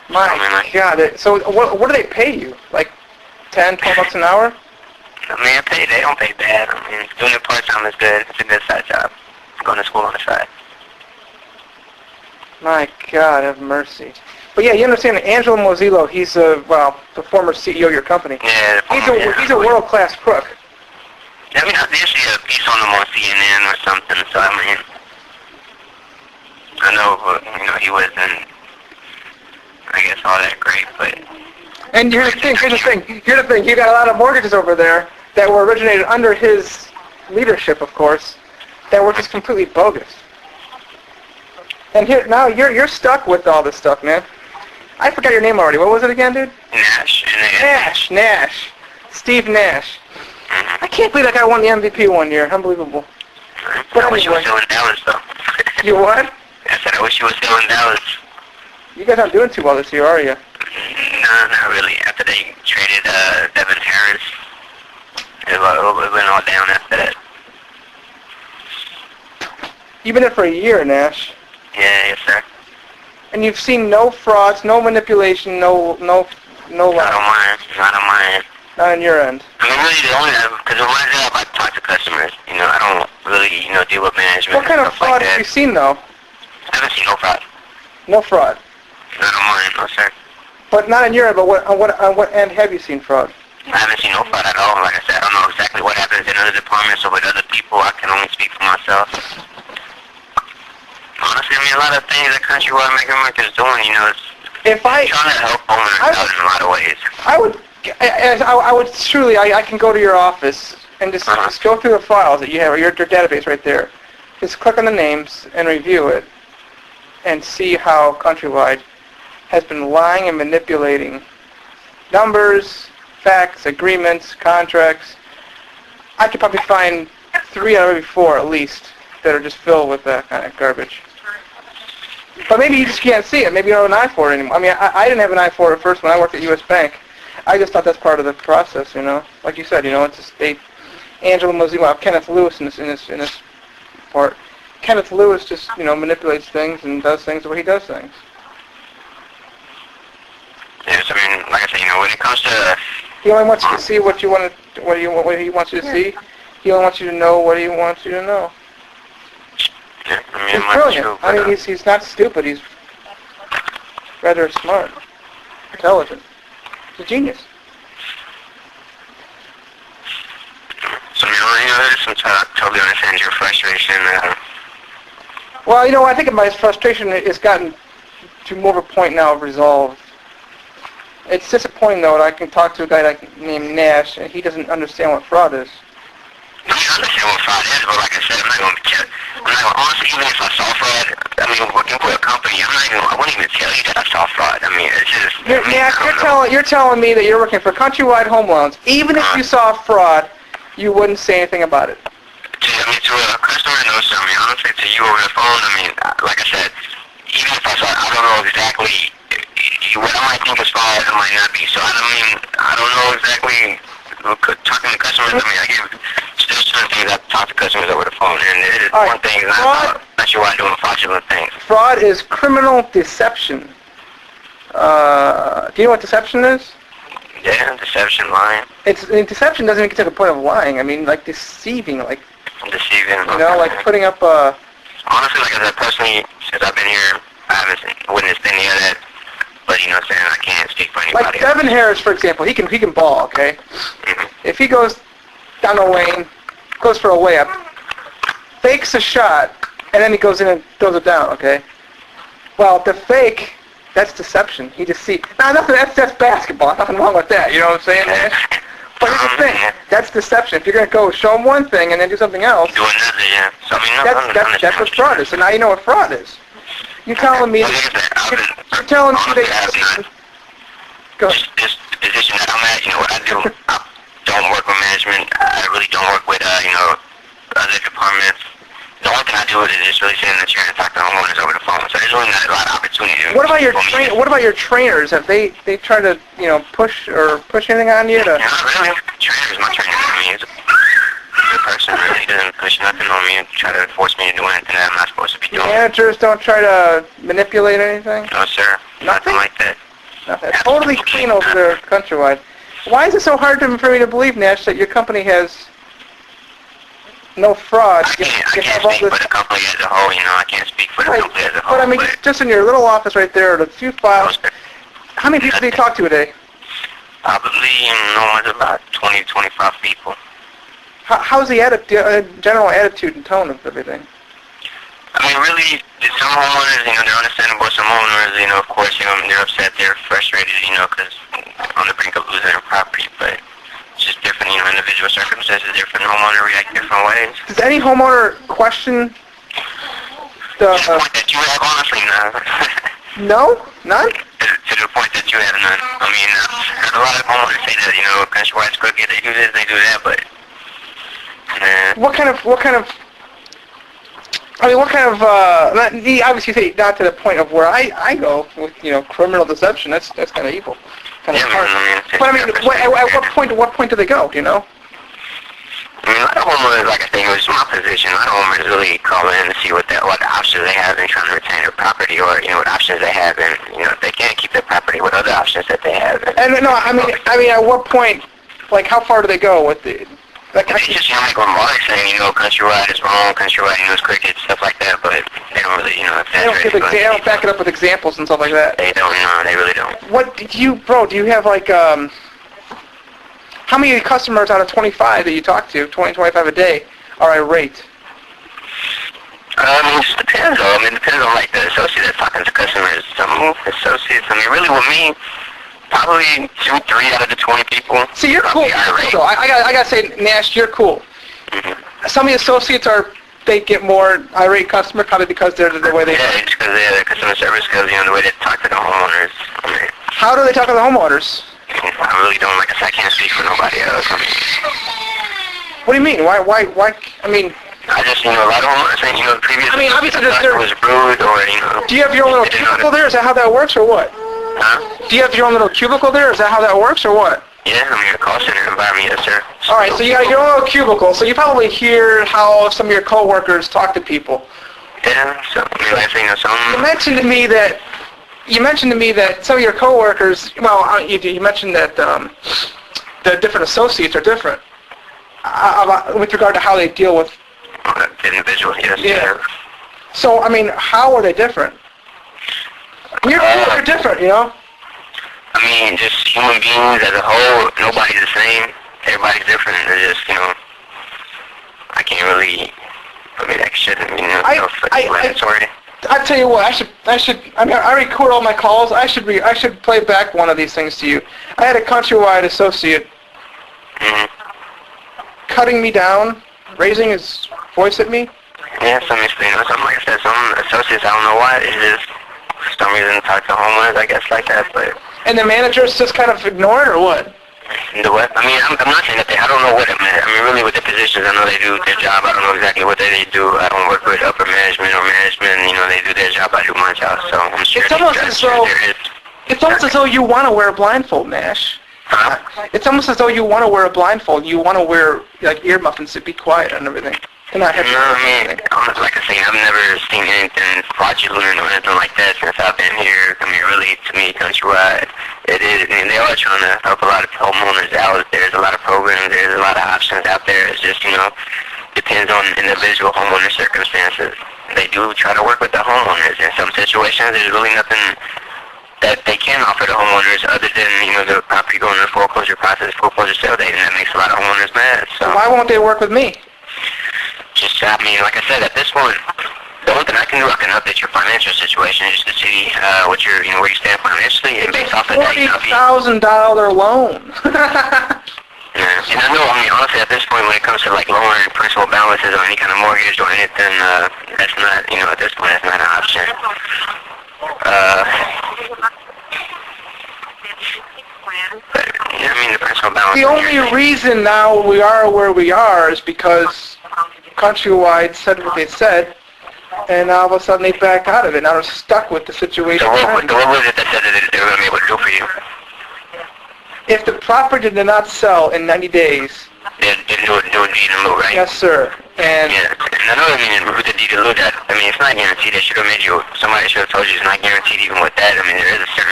My God. So what do they pay you? Like $10, $12 an hour? I mean, they don't pay bad. I mean, doing it part-time is good. It's a good side job. Going to school on the side. My God, have mercy. But yeah, you understand that Angelo Mozilo, he's the former CEO of your company. Yeah, He's a world-class crook. I mean, they see a piece on him on CNN or something, so I mean, I know, he wasn't, I guess, all that great, but... And here's the thing, you got a lot of mortgages over there that were originated under his leadership, of course, that were just completely bogus. And here, now you're stuck with all this stuff, man. I forgot your name already. What was it again, dude? Nash. Nash. Steve Nash. Mm-hmm. I can't believe that guy won the MVP one year. Unbelievable. But I wish he was still in Dallas, though. You what? I said I wish he was still in Dallas. You guys aren't doing too well this year, are you? No, not really. After they traded Devin Harris, it went all down after that. You've been there for a year, Nash. Yeah, yes, sir. And you've seen no frauds, no manipulation, no Not on my end. Not on your end. I mean, really, the only, because in my job, I talk to customers. I don't really, deal with management. What kind of fraud have you seen, though? I haven't seen no fraud. No fraud. Not on my end, no, sir. But not on your end, but on what end have you seen fraud? I haven't seen no fraud at all. Like I said, I don't know exactly what happens in other departments or with other people. I can only speak for myself. Honestly, I mean, a lot of things that Countrywide is doing, it's trying to help owners out in a lot of ways. I would truly, I can go to your office and just go through the files that you have, or your database right there. Just click on the names and review it and see how Countrywide has been lying and manipulating numbers, facts, agreements, contracts. I could probably find 3 out of every 4 at least that are just filled with that kind of garbage. But maybe you just can't see it. Maybe you don't have an eye for it anymore. I mean, I didn't have an eye for it at first when I worked at U.S. Bank. I just thought that's part of the process, Like you said, it's just Angelo Mozilo, Kenneth Lewis in this part. Kenneth Lewis just, manipulates things and does things the way he does things. Yes, I mean, like I said, when it comes to... He only wants you to see what he wants you to see. He only wants you to know what he wants you to know. Yeah, I mean, he's brilliant. I mean, he's not stupid. He's rather smart, intelligent. He's a genius. So, I totally understand your frustration. Well, I think my frustration has gotten to more of a point now of resolve. It's disappointing, though, that I can talk to a guy named Nash, and he doesn't understand what fraud is. I understand what fraud is, but like I said, I'm not going to tell. Honestly, even if I saw fraud, I mean, working for a company, I wouldn't even tell you that I saw fraud. I mean, it's just... You're telling me that you're working for Countrywide Home Loans. Even if you saw fraud, you wouldn't say anything about it. I mean, to a customer, no, sir. I mean, honestly, to you over the phone, I mean, like I said, even if I saw it, I don't know exactly what I might think is fraud, it might not be. So, I don't know exactly... Talking to customers, I mean, I give still certain things I talk to customers over the phone, and it is one thing is not sure why I'm doing fraudulent things. Fraud is criminal deception. Do you know what deception is? Yeah, deception, lying. Deception doesn't even get to the point of lying. I mean, like deceiving, like... Deceiving. Like putting up a... Honestly, like I said, personally, since I've been here, I haven't witnessed any of that. But saying I can't speak for anybody. Like Devin Harris, for example, he can ball, okay? Mm-hmm. If he goes down the lane, goes for a layup, fakes a shot, and then he goes in and throws it down, okay? Well, the fake, that's deception. He deceived. Now, that's basketball. Nothing wrong with that. You know what I'm saying, man? But here's the thing. That's deception. If you're going to go show him one thing and then do something else, do another, yeah. So, that's what fraud is. So now you know what fraud is. You're telling me... You're telling me that... Go ahead. This position that I'm at, what I do, I don't work with management. I really don't work with, other departments. The only thing I do is just really sit in the chair and talk to homeowners over the phone. So there's really not a lot of opportunity. What about your trainers? Have they tried to, push anything on you? Not really. Trainer's my trainer. I mean, he's a good person, really. He doesn't push nothing on me and try to force me to do anything that I'm not supposed to be doing. Managers don't try to manipulate anything? No, sir. Nothing like that. Totally clean over there at Countrywide. Why is it so hard for me to believe, Nash, that your company has no fraud? I can't speak for the company as a whole, I can't speak for the company as a whole. But I mean, just in your little office right there, the few files, how many people do you talk to a day? Probably, about 20, 25 people. How's the general attitude and tone of everything? I mean, really, some homeowners, they're understandable. Some homeowners, of course, they're upset, they're frustrated, because on the brink of losing their property. But it's just different, individual circumstances. Different homeowners react different ways. Does any homeowner question the point that you have, honestly, none. No? None? To the point that you have none. I mean, I've heard a lot of homeowners say that, Countrywide's crooked, they do this, they do that, but... What kind of, obviously say not to the point of where I go with, criminal deception. That's kind of evil. Kind of hard. But I mean, at what point do they go, do you know? I mean, a lot of homeowners, like I say, it's my position. A lot of homeowners really call in to see what options they have in trying to retain their property, or, what options they have, and, if they can't keep their property, what other options that they have. And no, I mean, at what point, like, how far do they go with the... Like, they just, like remarks saying, Countrywide is wrong, Countrywide, is crooked, stuff like that, but they don't really, they don't back it up with examples and stuff like that. They don't, they really don't. What, do you have, like, how many customers out of 25 that you talk to, 20, 25 a day, are irate? It just depends, though. I mean, it depends on, like, the associate that's talking to customers. Some associates, really, with me, probably 2, 3 out of the 20 people. See, you're cool. So I gotta say, Nash, you're cool. Mm-hmm. Some of the associates they get more irate customers probably because they're the way they... Yeah, just because they're the customer service, because, the way they talk to the homeowners. How do they talk to the homeowners? I really don't, like I said, I can't speak for nobody else. What do you mean? Why, I mean... I just, a lot of homeowners saying, the previous... I mean, obviously there was rude, or, Do you have your own little cubicle there? Is that how that works, or what? Huh? Do you have your own little cubicle there? Is that how that works, or what? Yeah, I'm in a call center environment, yes, sir. All right, so you got your own little cubicle, so you probably hear how some of your coworkers talk to people. Yeah, so, some... You mentioned to me that some of your coworkers, you mentioned that the different associates are different with regard to how they deal with... The individual, yes, yeah. Sir. So, I mean, how are they different? You're different, I mean, just human beings as a whole, nobody's the same. Everybody's different. They're just, I can't really, that shouldn't be, explanatory. I tell you what, I record all my calls. I should play back one of these things to you. I had a Countrywide associate cutting me down, raising his voice at me. Yeah, something like I said, some associates, I don't know why, it's just, for some reason, talk to homeowners, I guess, like that, but... And the managers just kind of ignore it, or what? The what? I mean, I'm not saying that I don't know what it meant. I mean, really, with the positions, I know they do their job. I don't know exactly what they do. I don't work with upper management or management. They do their job. I do my job. So I'm sure it's almost as though you want to wear a blindfold, Nash. Huh? It's almost as though you want to wear a blindfold. You want to wear, like, ear muffins to be quiet and everything. No, I mean, like I say, I've never seen anything fraudulent or anything like that since I've been here. I mean, really, to me, Countrywide, it is. I mean, they are trying to help a lot of homeowners out. There's a lot of programs. There's a lot of options out there. It's just, depends on individual homeowner circumstances. They do try to work with the homeowners. In some situations, there's really nothing that they can offer the homeowners other than, the property going through the foreclosure process, foreclosure sale date, and that makes a lot of homeowners mad. So why won't they work with me? Just, I mean, like I said, at this point, the only thing I can do, I can update your financial situation just to see what where you stand financially, and based off of that, $40,000 loan. Yeah, and I know, I mean, honestly, at this point, when it comes to, like, lowering principal balances or any kind of mortgage or anything, that's not, at this point, that's not an option. But, yeah, I mean, the principal balance... The only reason now we are where we are is because Countrywide said what they said, and all of a sudden they backed out of it. Now they're stuck with the situation. So what was it that said that they were going to be able to do for you? If the property did not sell in 90 days... They do a deed in lieu, right? Yes, sir. And I know, I mean, with the deed in lieu, it's not guaranteed. Somebody should have told you it's not guaranteed even with that. I mean, there is a certain